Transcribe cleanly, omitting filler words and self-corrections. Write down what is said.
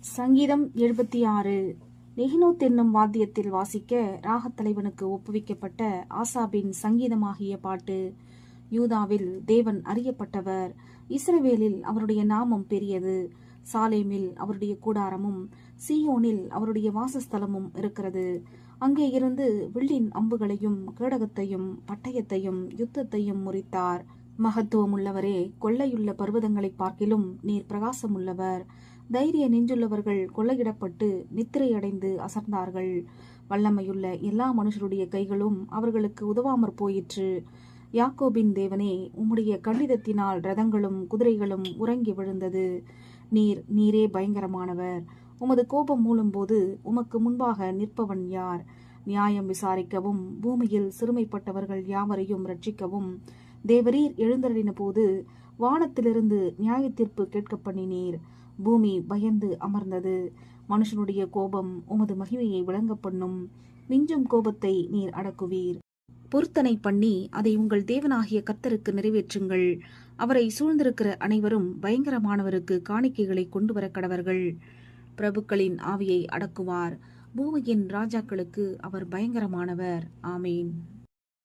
சங்கீதம் 76. நெகினோத் என்னும் வாத்தியத்தில் வாசிக்க ராகத்தலைவனுக்கு ஒப்புவிக்கப்பட்ட ஆசாபின் சங்கீதமாகிய பாட்டு. யூதாவில் தேவன் அறியப்பட்டவர், இஸ்ரவேலில் அவருடைய நாமம் பெரியது. சாலேமில் அவருடைய கூடாரமும் சீயோனில் அவருடைய வாசஸ்தலமும் இருக்கிறது. அங்கே இருந்து வில்லின் அம்புகளையும் கேடகத்தையும் பட்டயத்தையும் யுத்தத்தையும் முறித்தார். மகத்துவமுள்ளவரே, கொள்ளையுள்ள பர்வதங்களை பார்க்கிலும் நீர் பிரகாசமுள்ளவர். தைரிய நெஞ்சுள்ளவர்கள் கொள்ளையிடப்பட்டு நித்திரையடைந்து அசர்ந்தார்கள். வல்லமையுள்ள எல்லா மனுஷருடைய கைகளும் அவர்களுக்கு உதவாமற் போயிற்று. யாக்கோபின் தேவனே, உம்முடைய கண்டிதத்தினால் ரதங்களும் குதிரைகளும் உறங்கி விழுந்தது. நீரே பயங்கரமானவர். உமது கோபம் மூளும்போது உமக்கு முன்பாக நிற்பவன் யார்? நியாயம் விசாரிக்கவும் பூமியில் சிறுமைப்பட்டவர்கள் யாவரையும் ரட்சிக்கவும் தேவரீர் எழுந்தருளின போது வானத்திலிருந்து நியாய தீர்ப்பு கேட்க பண்ணினீர். பூமி பயந்து அமர்ந்தது. மனுஷனுடைய கோபம் உமது மகிமையை விளங்க பண்ணும். மிஞ்சும் கோபத்தை நீர் அடக்குவீர். பொருத்தனை பண்ணி அதை உங்கள் தேவனாகிய கர்த்தருக்கு நிறைவேற்றுங்கள். அவரை சூழ்ந்திருக்கிற அனைவரும் பயங்கரமானவருக்கு காணிக்கைகளை கொண்டு வர கடவர்கள். பிரபுக்களின் ஆவியை அடக்குவார். பூமியின் ராஜாக்களுக்கு அவர் பயங்கரமானவர். ஆமேன்.